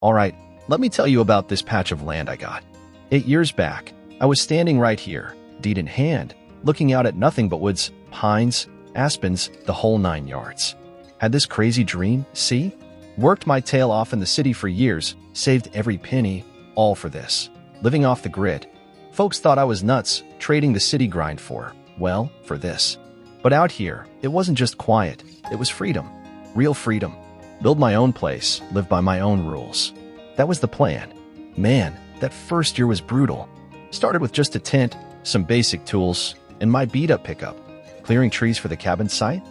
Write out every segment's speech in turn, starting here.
Alright, let me tell you about this patch of land I got. 8 years back, I was standing right here, deed in hand, looking out at nothing but woods, pines, aspens, the whole 9 yards. Had this crazy dream, see? Worked my tail off in the city for years, saved every penny, all for this. Living off the grid. Folks thought I was nuts, trading the city grind for this. But out here, it wasn't just quiet, it was freedom. Real freedom. Build my own place, live by my own rules. That was the plan. Man, that first year was brutal. Started with just a tent, some basic tools, and my beat-up pickup. Clearing trees for the cabin site?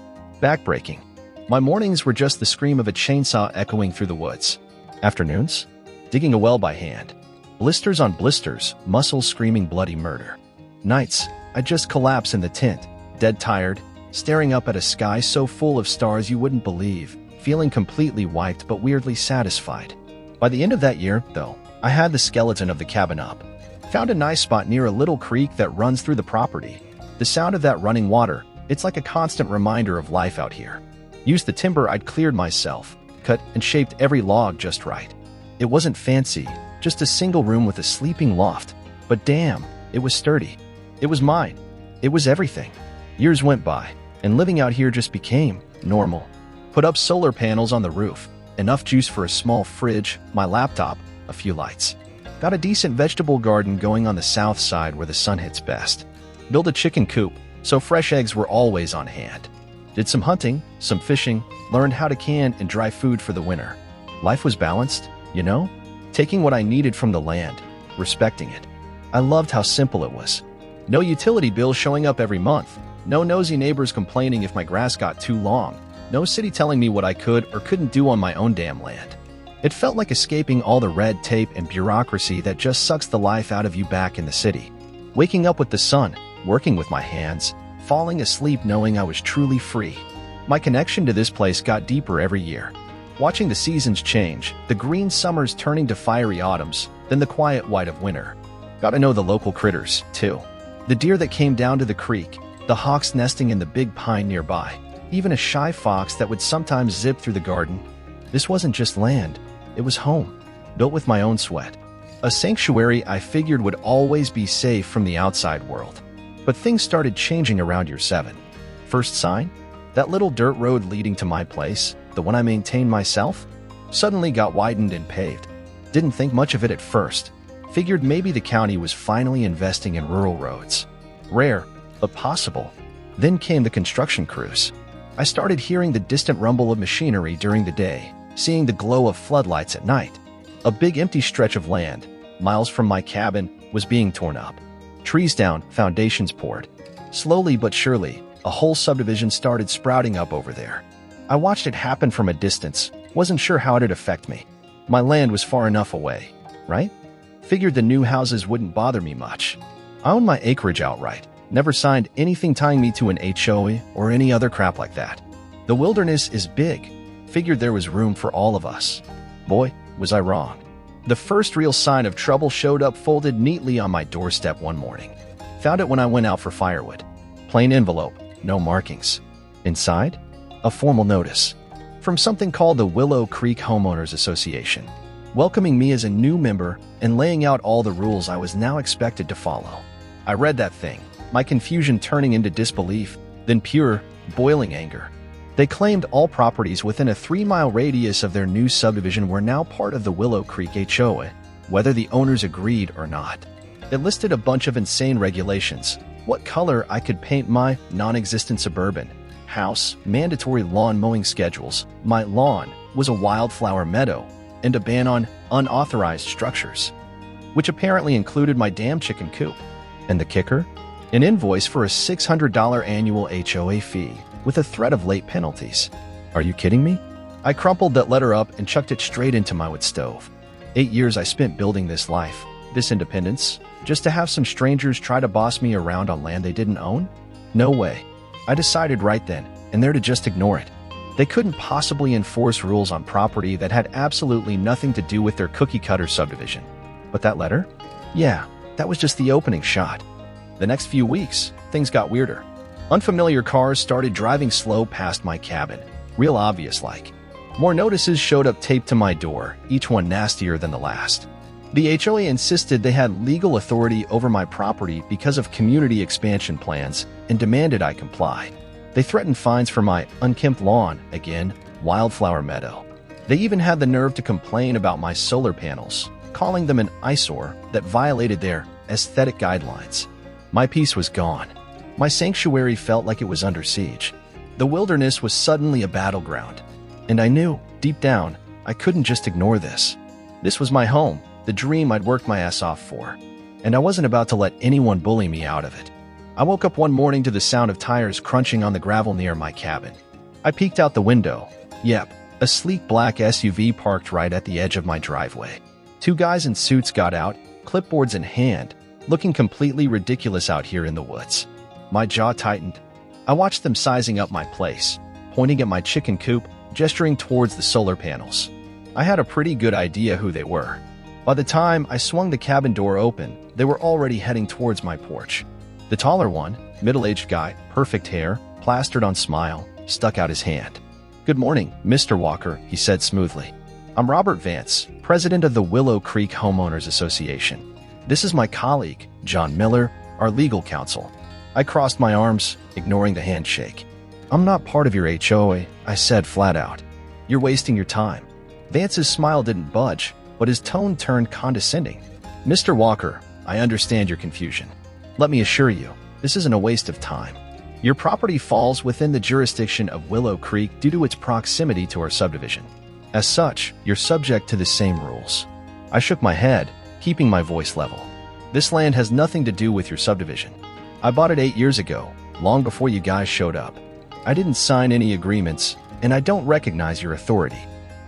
Backbreaking. My mornings were just the scream of a chainsaw echoing through the woods. Afternoons? Digging a well by hand. Blisters on blisters, muscles screaming bloody murder. Nights, I'd just collapse in the tent, dead tired, staring up at a sky so full of stars you wouldn't believe, feeling completely wiped but weirdly satisfied. By the end of that year, though, I had the skeleton of the cabin up. Found a nice spot near a little creek that runs through the property. The sound of that running water, it's like a constant reminder of life out here. Used the timber I'd cleared myself, cut and shaped every log just right. It wasn't fancy, just a single room with a sleeping loft. But damn, it was sturdy. It was mine. It was everything. Years went by, and living out here just became normal. Put up solar panels on the roof, enough juice for a small fridge, my laptop, a few lights. Got a decent vegetable garden going on the south side where the sun hits best. Built a chicken coop, so fresh eggs were always on hand. Did some hunting, some fishing, learned how to can and dry food for the winter. Life was balanced, you know? Taking what I needed from the land, respecting it. I loved how simple it was. No utility bills showing up every month. No nosy neighbors complaining if my grass got too long. No city telling me what I could or couldn't do on my own damn land. It felt like escaping all the red tape and bureaucracy that just sucks the life out of you back in the city. Waking up with the sun, working with my hands, falling asleep knowing I was truly free. My connection to this place got deeper every year. Watching the seasons change, the green summers turning to fiery autumns, then the quiet white of winter. Got to know the local critters, too. The deer that came down to the creek, the hawks nesting in the big pine nearby, even a shy fox that would sometimes zip through the garden. This wasn't just land, it was home, built with my own sweat. A sanctuary I figured would always be safe from the outside world. But things started changing around year 7. First sign? That little dirt road leading to my place, the one I maintained myself, suddenly got widened and paved. Didn't think much of it at first. Figured maybe the county was finally investing in rural roads. Rare, but possible. Then came the construction crews. I started hearing the distant rumble of machinery during the day, seeing the glow of floodlights at night. A big empty stretch of land, miles from my cabin, was being torn up. Trees down, foundations poured. Slowly but surely, a whole subdivision started sprouting up over there. I watched it happen from a distance, wasn't sure how it'd affect me. My land was far enough away, right? Figured the new houses wouldn't bother me much. I owned my acreage outright, never signed anything tying me to an HOA or any other crap like that. The wilderness is big. Figured there was room for all of us. Boy, was I wrong. The first real sign of trouble showed up folded neatly on my doorstep one morning. Found it when I went out for firewood. Plain envelope, no markings. Inside, a formal notice from something called the Willow Creek Homeowners Association, welcoming me as a new member and laying out all the rules I was now expected to follow. I read that thing, my confusion turning into disbelief, then pure, boiling anger. They claimed all properties within a 3-mile radius of their new subdivision were now part of the Willow Creek HOA, whether the owners agreed or not. It listed a bunch of insane regulations. What color I could paint my non-existent suburban house, mandatory lawn mowing schedules, my lawn was a wildflower meadow, and a ban on unauthorized structures, which apparently included my damn chicken coop. And the kicker? An invoice for a $600 annual HOA fee, with a threat of late penalties. Are you kidding me? I crumpled that letter up and chucked it straight into my wood stove. 8 years I spent building this life, this independence, just to have some strangers try to boss me around on land they didn't own? No way. I decided right then and there to just ignore it. They couldn't possibly enforce rules on property that had absolutely nothing to do with their cookie-cutter subdivision. But that letter? Yeah, that was just the opening shot. The next few weeks, things got weirder. Unfamiliar cars started driving slow past my cabin, real obvious like. More notices showed up taped to my door, each one nastier than the last. The HOA insisted they had legal authority over my property because of community expansion plans and demanded I comply. They threatened fines for my unkempt lawn, again, wildflower meadow. They even had the nerve to complain about my solar panels, calling them an eyesore that violated their aesthetic guidelines. My peace was gone. My sanctuary felt like it was under siege. The wilderness was suddenly a battleground. And I knew, deep down, I couldn't just ignore this. This was my home, the dream I'd worked my ass off for. And I wasn't about to let anyone bully me out of it. I woke up one morning to the sound of tires crunching on the gravel near my cabin. I peeked out the window. Yep, a sleek black SUV parked right at the edge of my driveway. Two guys in suits got out, clipboards in hand, looking completely ridiculous out here in the woods. My jaw tightened. I watched them sizing up my place, pointing at my chicken coop, gesturing towards the solar panels. I had a pretty good idea who they were. By the time I swung the cabin door open, they were already heading towards my porch. The taller one, middle-aged guy, perfect hair, plastered on smile, stuck out his hand. "Good morning, Mr. Walker," he said smoothly. "I'm Robert Vance, president of the Willow Creek Homeowners Association. This is my colleague, John Miller, our legal counsel." I crossed my arms, ignoring the handshake. "I'm not part of your HOA," I said flat out. "You're wasting your time." Vance's smile didn't budge, but his tone turned condescending. "Mr. Walker, I understand your confusion. Let me assure you, this isn't a waste of time. Your property falls within the jurisdiction of Willow Creek due to its proximity to our subdivision. As such, you're subject to the same rules." I shook my head, keeping my voice level. "This land has nothing to do with your subdivision. I bought it 8 years ago, long before you guys showed up. I didn't sign any agreements, and I don't recognize your authority."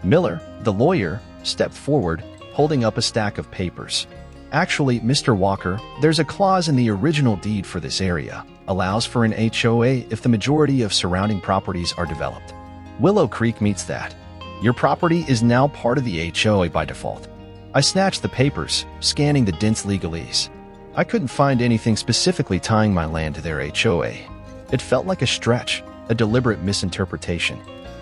Miller, the lawyer, stepped forward, holding up a stack of papers. "Actually, Mr. Walker, there's a clause in the original deed for this area, allows for an HOA if the majority of surrounding properties are developed. Willow Creek meets that. Your property is now part of the HOA by default." I snatched the papers, scanning the dense legalese. I couldn't find anything specifically tying my land to their HOA. It felt like a stretch, a deliberate misinterpretation.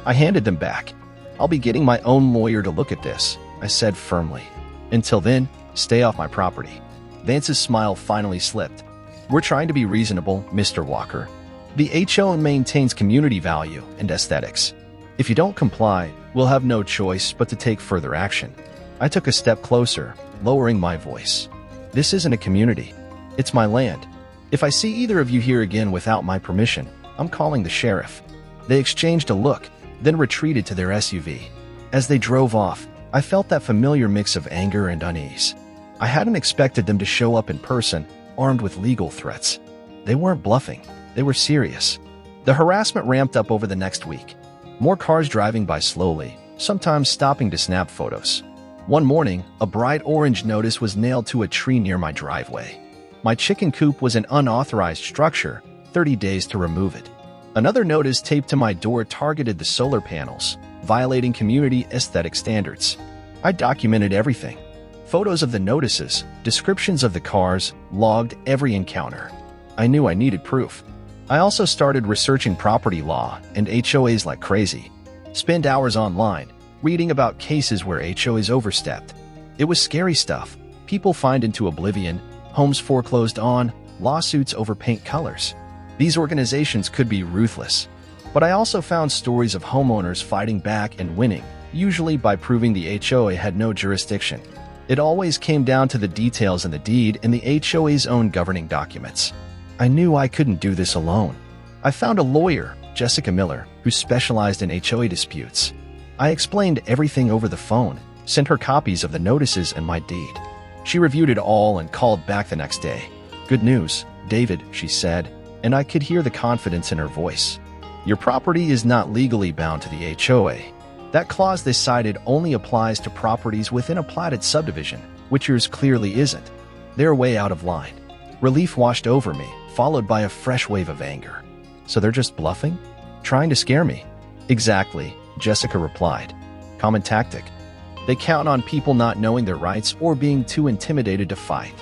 I handed them back. "I'll be getting my own lawyer to look at this," I said firmly. "Until then, stay off my property." Vance's smile finally slipped. "We're trying to be reasonable, Mr. Walker. The HOA maintains community value and aesthetics. If you don't comply, we'll have no choice but to take further action." I took a step closer, lowering my voice. "This isn't a community. It's my land. If I see either of you here again without my permission, I'm calling the sheriff." They exchanged a look, then retreated to their SUV. As they drove off, I felt that familiar mix of anger and unease. I hadn't expected them to show up in person, armed with legal threats. They weren't bluffing. They were serious. The harassment ramped up over the next week. More cars driving by slowly, sometimes stopping to snap photos. One morning, a bright orange notice was nailed to a tree near my driveway. My chicken coop was an unauthorized structure, 30 days to remove it. Another notice taped to my door targeted the solar panels, violating community aesthetic standards. I documented everything. Photos of the notices, descriptions of the cars, logged every encounter. I knew I needed proof. I also started researching property law and HOAs like crazy. Spent hours online, reading about cases where HOAs overstepped. It was scary stuff. People fined into oblivion, homes foreclosed on, lawsuits over paint colors. These organizations could be ruthless. But I also found stories of homeowners fighting back and winning, usually by proving the HOA had no jurisdiction. It always came down to the details in the deed and the HOA's own governing documents. I knew I couldn't do this alone. I found a lawyer, Jessica Miller, who specialized in HOA disputes. I explained everything over the phone, sent her copies of the notices and my deed. She reviewed it all and called back the next day. "Good news, David," she said, and I could hear the confidence in her voice. "Your property is not legally bound to the HOA. That clause they cited only applies to properties within a platted subdivision, which yours clearly isn't. They're way out of line." Relief washed over me, followed by a fresh wave of anger. "So they're just bluffing? Trying to scare me?" "Exactly," Jessica replied. "Common tactic. They count on people not knowing their rights or being too intimidated to fight.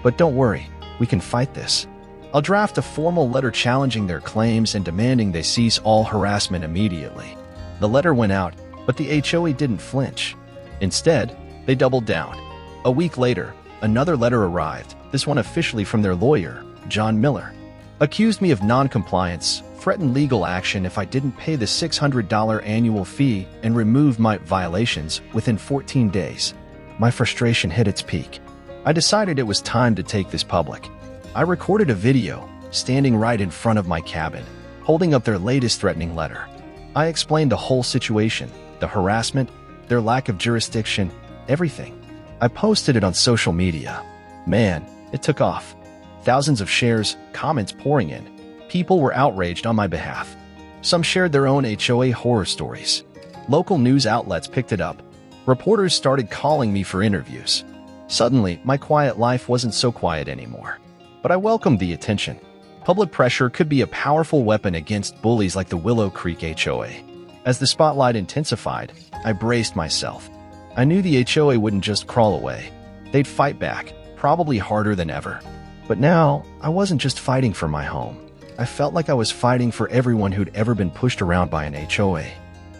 But don't worry, we can fight this. I'll draft a formal letter challenging their claims and demanding they cease all harassment immediately." The letter went out, But the HOA didn't flinch. Instead, they doubled down. A week later, another letter arrived, this one officially from their lawyer, John Miller. Accused me of non-compliance, threatened legal action if I didn't pay the $600 annual fee, and removed my violations within 14 days. My frustration hit its peak. I decided it was time to take this public. I recorded a video, standing right in front of my cabin, holding up their latest threatening letter. I explained the whole situation, the harassment, their lack of jurisdiction, everything. I posted it on social media. Man, it took off. Thousands of shares, comments pouring in. People were outraged on my behalf. Some shared their own HOA horror stories. Local news outlets picked it up. Reporters started calling me for interviews. Suddenly, my quiet life wasn't so quiet anymore. But I welcomed the attention. Public pressure could be a powerful weapon against bullies like the Willow Creek HOA. As the spotlight intensified, I braced myself. I knew the HOA wouldn't just crawl away. They'd fight back, probably harder than ever. But now, I wasn't just fighting for my home. I felt like I was fighting for everyone who'd ever been pushed around by an HOA.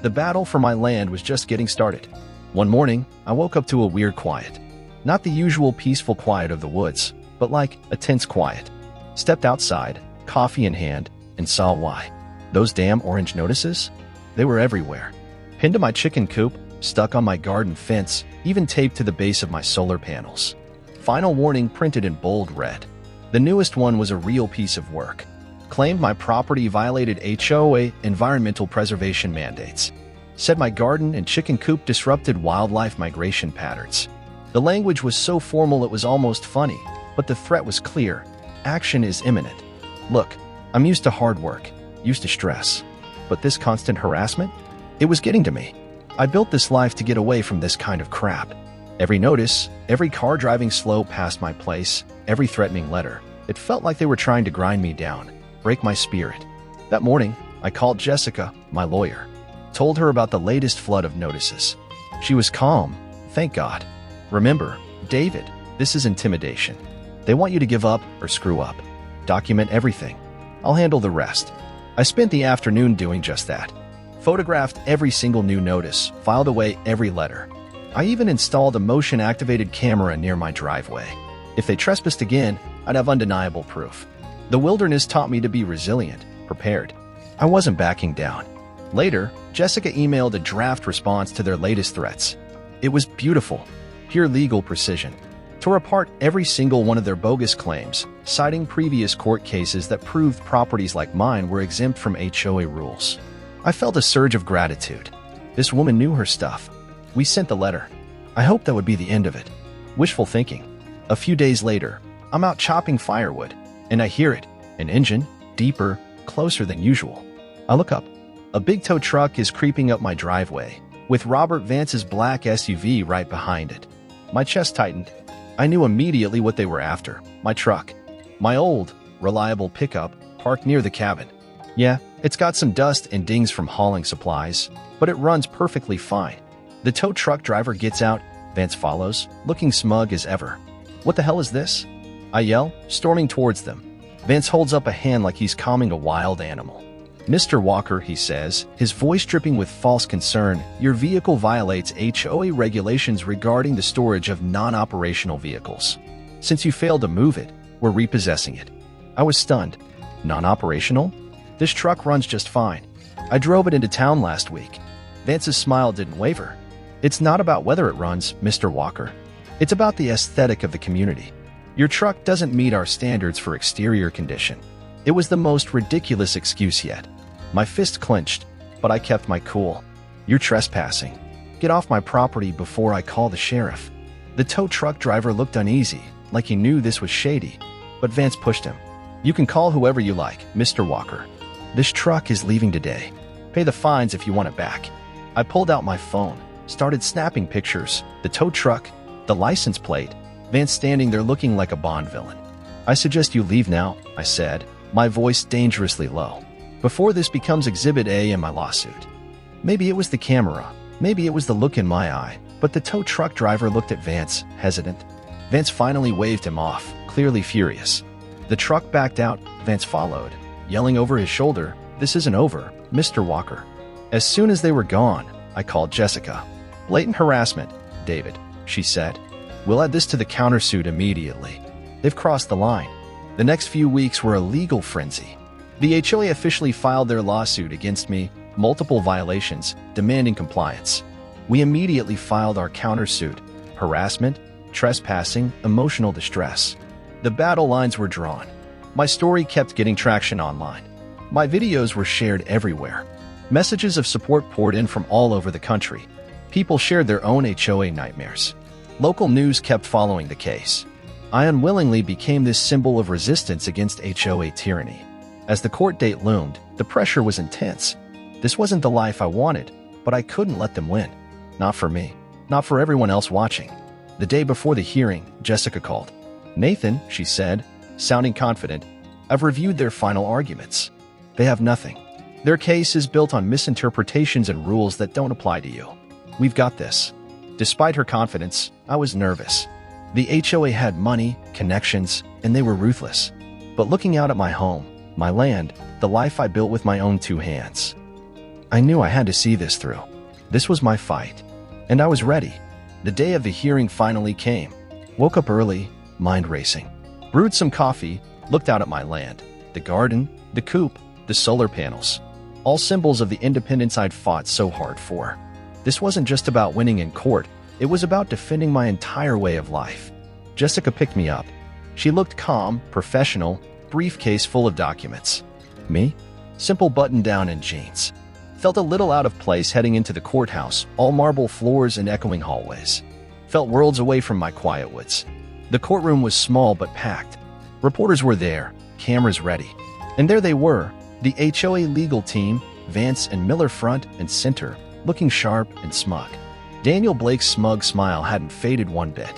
The battle for my land was just getting started. One morning, I woke up to a weird quiet. Not the usual peaceful quiet of the woods, but like a tense quiet. Stepped outside, coffee in hand, and saw why. Those damn orange notices? They were everywhere. Pinned to my chicken coop, stuck on my garden fence, even taped to the base of my solar panels. Final warning printed in bold red. The newest one was a real piece of work. Claimed my property violated HOA environmental preservation mandates. Said my garden and chicken coop disrupted wildlife migration patterns. The language was so formal it was almost funny, but the threat was clear. Action is imminent. Look, I'm used to hard work, used to stress. But this constant harassment? It was getting to me. I built this life to get away from this kind of crap. Every notice, every car driving slow past my place, every threatening letter, it felt like they were trying to grind me down, break my spirit. That morning, I called Jessica, my lawyer. Told her about the latest flood of notices. She was calm, thank God. Remember, David, this is intimidation. They want you to give up or screw up. Document everything. I'll handle the rest. I spent the afternoon doing just that. Photographed every single new notice, filed away every letter. I even installed a motion-activated camera near my driveway. If they trespassed again, I'd have undeniable proof. The wilderness taught me to be resilient, prepared. I wasn't backing down. Later, Jessica emailed a draft response to their latest threats. It was beautiful, pure legal precision. Tore apart every single one of their bogus claims, citing previous court cases that proved properties like mine were exempt from HOA rules. I felt a surge of gratitude. This woman knew her stuff. We sent the letter. I hoped that would be the end of it. Wishful thinking. A few days later, I'm out chopping firewood, and I hear it, an engine, deeper, closer than usual. I look up. A big tow truck is creeping up my driveway, with Robert Vance's black SUV right behind it. My chest tightened. I knew immediately what they were after. My truck. My old, reliable pickup, parked near the cabin. Yeah, it's got some dust and dings from hauling supplies, but it runs perfectly fine. The tow truck driver gets out, Vance follows, looking smug as ever. What the hell is this? I yell, storming towards them. Vance holds up a hand like he's calming a wild animal. Mr. Walker, he says, his voice dripping with false concern, your vehicle violates HOA regulations regarding the storage of non-operational vehicles. Since you failed to move it, we're repossessing it. I was stunned. Non-operational? This truck runs just fine. I drove it into town last week. Vance's smile didn't waver. It's not about whether it runs, Mr. Walker. It's about the aesthetic of the community. Your truck doesn't meet our standards for exterior condition. It was the most ridiculous excuse yet. My fist clenched, but I kept my cool. You're trespassing. Get off my property before I call the sheriff. The tow truck driver looked uneasy, like he knew this was shady, but Vance pushed him. You can call whoever you like, Mr. Walker. This truck is leaving today. Pay the fines if you want it back. I pulled out my phone, started snapping pictures, the tow truck, the license plate, Vance standing there looking like a Bond villain. I suggest you leave now, I said, my voice dangerously low, before this becomes Exhibit A in my lawsuit. Maybe it was the camera, maybe it was the look in my eye, but the tow truck driver looked at Vance, hesitant. Vance finally waved him off, clearly furious. The truck backed out, Vance followed, yelling over his shoulder, "This isn't over, Mr. Walker." As soon as they were gone, I called Jessica. Blatant harassment, David, she said. We'll add this to the countersuit immediately. They've crossed the line. The next few weeks were a legal frenzy. The HOA officially filed their lawsuit against me, multiple violations, demanding compliance. We immediately filed our countersuit, harassment, trespassing, emotional distress. The battle lines were drawn. My story kept getting traction online. My videos were shared everywhere. Messages of support poured in from all over the country. People shared their own HOA nightmares. Local news kept following the case. I unwillingly became this symbol of resistance against HOA tyranny. As the court date loomed, the pressure was intense. This wasn't the life I wanted, but I couldn't let them win. Not for me. Not for everyone else watching. The day before the hearing, Jessica called. Nathan, she said, sounding confident, I've reviewed their final arguments. They have nothing. Their case is built on misinterpretations and rules that don't apply to you. We've got this. Despite her confidence, I was nervous. The HOA had money, connections, and they were ruthless. But looking out at my home, my land, the life I built with my own two hands, I knew I had to see this through. This was my fight. And I was ready. The day of the hearing finally came. Woke up early, mind racing. Brewed some coffee, looked out at my land, the garden, the coop, the solar panels. All symbols of the independence I'd fought so hard for. This wasn't just about winning in court. It was about defending my entire way of life. Jessica picked me up. She looked calm, professional, briefcase full of documents. Me? Simple button-down and jeans. Felt a little out of place heading into the courthouse, all marble floors and echoing hallways. Felt worlds away from my quiet woods. The courtroom was small but packed. Reporters were there, cameras ready. And there they were, the HOA legal team, Vance and Miller front and center, looking sharp and smug. Daniel Blake's smug smile hadn't faded one bit.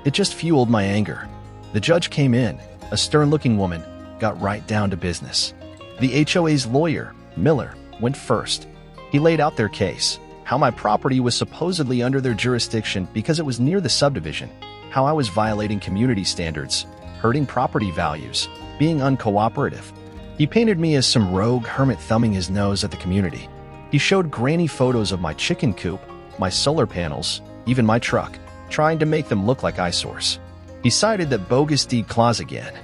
It just fueled my anger. The judge came in, a stern-looking woman, got right down to business. The HOA's lawyer, Miller, went first. He laid out their case, how my property was supposedly under their jurisdiction because it was near the subdivision, how I was violating community standards, hurting property values, being uncooperative. He painted me as some rogue hermit thumbing his nose at the community. He showed grainy photos of my chicken coop, my solar panels, even my truck, trying to make them look like eyesores. He cited that bogus deed clause again.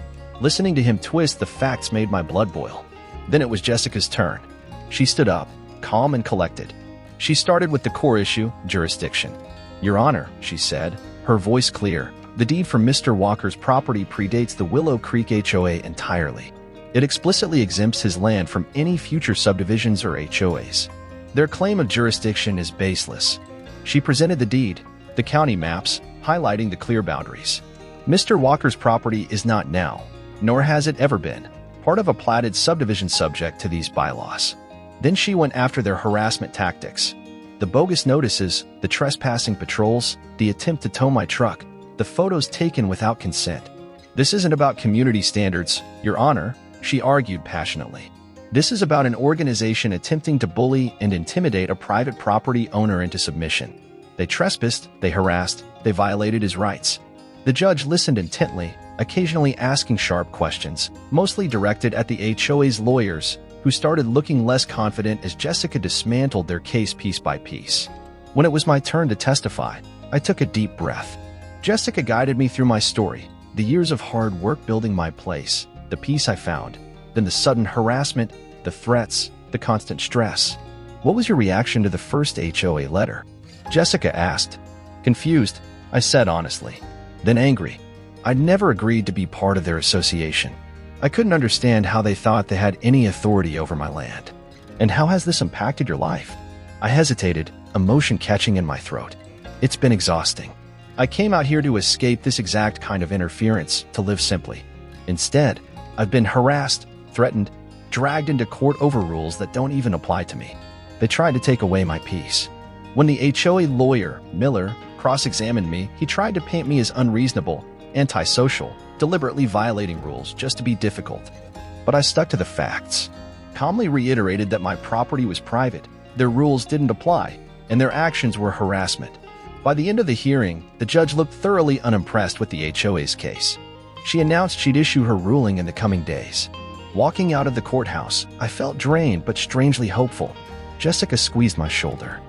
Listening to him twist the facts made my blood boil. Then it was Jessica's turn. She stood up, calm and collected. She started with the core issue, jurisdiction. Your Honor, she said, her voice clear, the deed for Mr. Walker's property predates the Willow Creek HOA entirely. It explicitly exempts his land from any future subdivisions or HOAs. Their claim of jurisdiction is baseless. She presented the deed, the county maps, highlighting the clear boundaries. Mr. Walker's property is not now, nor has it ever been, part of a platted subdivision subject to these bylaws. Then she went after their harassment tactics. The bogus notices, the trespassing patrols, the attempt to tow my truck, the photos taken without consent. This isn't about community standards, Your Honor, she argued passionately. This is about an organization attempting to bully and intimidate a private property owner into submission. They trespassed, they harassed, they violated his rights. The judge listened intently, occasionally asking sharp questions, mostly directed at the HOA's lawyers, who started looking less confident as Jessica dismantled their case piece by piece. When it was my turn to testify, I took a deep breath. Jessica guided me through my story, the years of hard work building my place, the peace I found, then the sudden harassment, the threats, the constant stress. What was your reaction to the first HOA letter? Jessica asked. Confused, I said honestly. Then angry. I'd never agreed to be part of their association. I couldn't understand how they thought they had any authority over my land. And how has this impacted your life? I hesitated, emotion catching in my throat. It's been exhausting. I came out here to escape this exact kind of interference, to live simply. Instead, I've been harassed, threatened, dragged into court over rules that don't even apply to me. They tried to take away my peace. When the HOA lawyer, Miller, cross-examined me, he tried to paint me as unreasonable, antisocial, deliberately violating rules just to be difficult. But I stuck to the facts, calmly reiterated that my property was private, their rules didn't apply, and their actions were harassment. By the end of the hearing, the judge looked thoroughly unimpressed with the HOA's case. She announced she'd issue her ruling in the coming days. Walking out of the courthouse, I felt drained but strangely hopeful. Jessica squeezed my shoulder.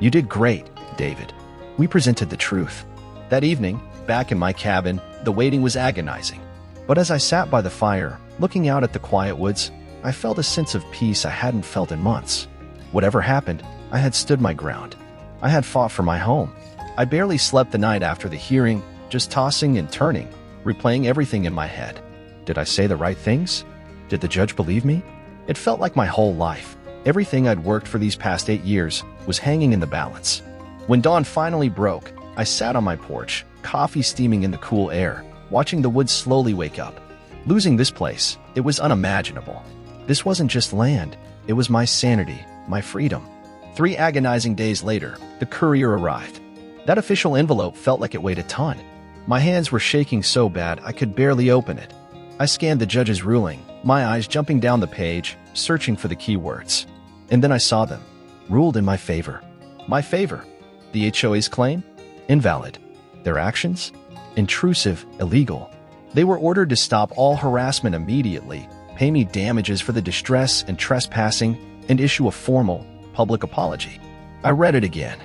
You did great, David. We presented the truth. That evening, back in my cabin, the waiting was agonizing. But as I sat by the fire, looking out at the quiet woods, I felt a sense of peace I hadn't felt in months. Whatever happened, I had stood my ground. I had fought for my home. I barely slept the night after the hearing, just tossing and turning, replaying everything in my head. Did I say the right things? Did the judge believe me? It felt like my whole life, everything I'd worked for these past 8 years, was hanging in the balance. When dawn finally broke, I sat on my porch, coffee steaming in the cool air, watching the woods slowly wake up. Losing this place, it was unimaginable. This wasn't just land, it was my sanity, my freedom. 3 agonizing days later, the courier arrived. That official envelope felt like it weighed a ton. My hands were shaking so bad I could barely open it. I scanned the judge's ruling, my eyes jumping down the page, searching for the key words. And then I saw them. Ruled in my favor. My favor. The HOA's claim? Invalid. Their actions? Intrusive, illegal. They were ordered to stop all harassment immediately, pay me damages for the distress and trespassing, and issue a formal, public apology. I read it again.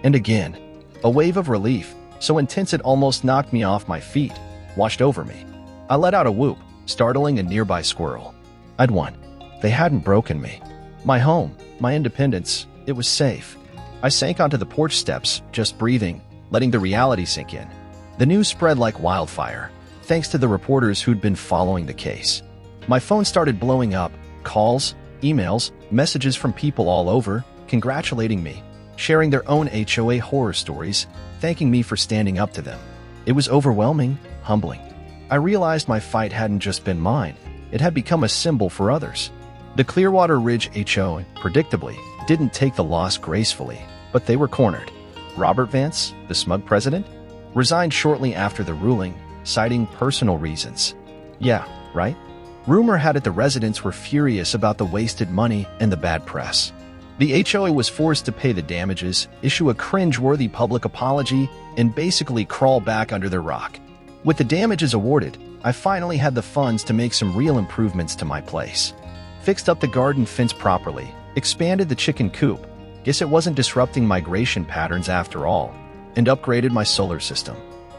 And again. A wave of relief, so intense it almost knocked me off my feet, washed over me. I let out a whoop, startling a nearby squirrel. I'd won. They hadn't broken me. My home, my independence, it was safe. I sank onto the porch steps, just breathing, letting the reality sink in. The news spread like wildfire, thanks to the reporters who'd been following the case. My phone started blowing up, calls, emails, messages from people all over, congratulating me, sharing their own HOA horror stories, thanking me for standing up to them. It was overwhelming, humbling. I realized my fight hadn't just been mine, it had become a symbol for others. The Clearwater Ridge HOA, predictably, didn't take the loss gracefully, but they were cornered. Robert Vance, the smug president, resigned shortly after the ruling, citing personal reasons. Yeah, right? Rumor had it the residents were furious about the wasted money and the bad press. The HOA was forced to pay the damages, issue a cringe-worthy public apology, and basically crawl back under their rock. With the damages awarded, I finally had the funds to make some real improvements to my place. Fixed up the garden fence properly, expanded the chicken coop, guess it wasn't disrupting migration patterns after all, and upgraded my solar system.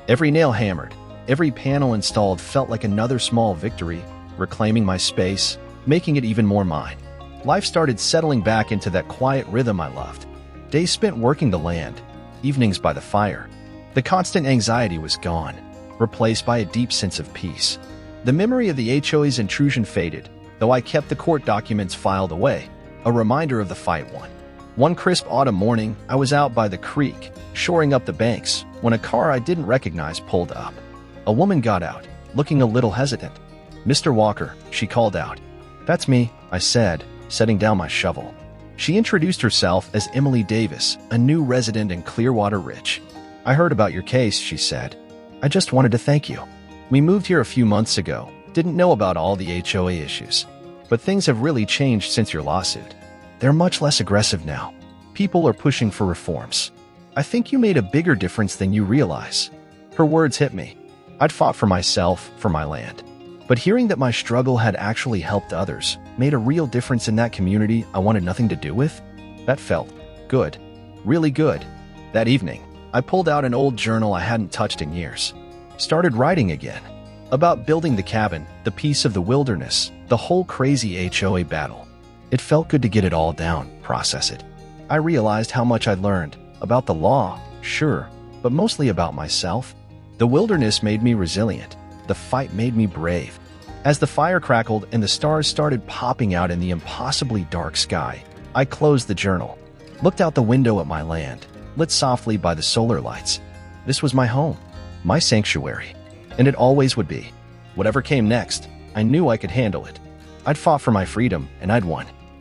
Every nail hammered, every panel installed felt like another small victory, reclaiming my space, making it even more mine. Life started settling back into that quiet rhythm I loved. Days spent working the land, evenings by the fire. The constant anxiety was gone, replaced by a deep sense of peace. The memory of the HOA's intrusion faded, though I kept the court documents filed away, a reminder of the fight won. One crisp autumn morning, I was out by the creek, shoring up the banks, when a car I didn't recognize pulled up. A woman got out, looking a little hesitant. "Mr. Walker," she called out. "That's me," I said, setting down my shovel. She introduced herself as Emily Davis, a new resident in Clearwater Ridge. "I heard about your case," she said. "I just wanted to thank you. We moved here a few months ago, didn't know about all the HOA issues. But things have really changed since your lawsuit. They're much less aggressive now. People are pushing for reforms. I think you made a bigger difference than you realize." Her words hit me. I'd fought for myself, for my land. But hearing that my struggle had actually helped others, made a real difference in that community I wanted nothing to do with, that felt good. Really good. That evening, I pulled out an old journal I hadn't touched in years. Started writing again. About building the cabin, the peace of the wilderness, the whole crazy HOA battle. It felt good to get it all down, process it. I realized how much I'd learned. About the law, sure, but mostly about myself. The wilderness made me resilient. The fight made me brave. As the fire crackled and the stars started popping out in the impossibly dark sky, I closed the journal, looked out the window at my land, lit softly by the solar lights. This was my home, my sanctuary, and it always would be. Whatever came next, I knew I could handle it. I'd fought for my freedom, and I'd won.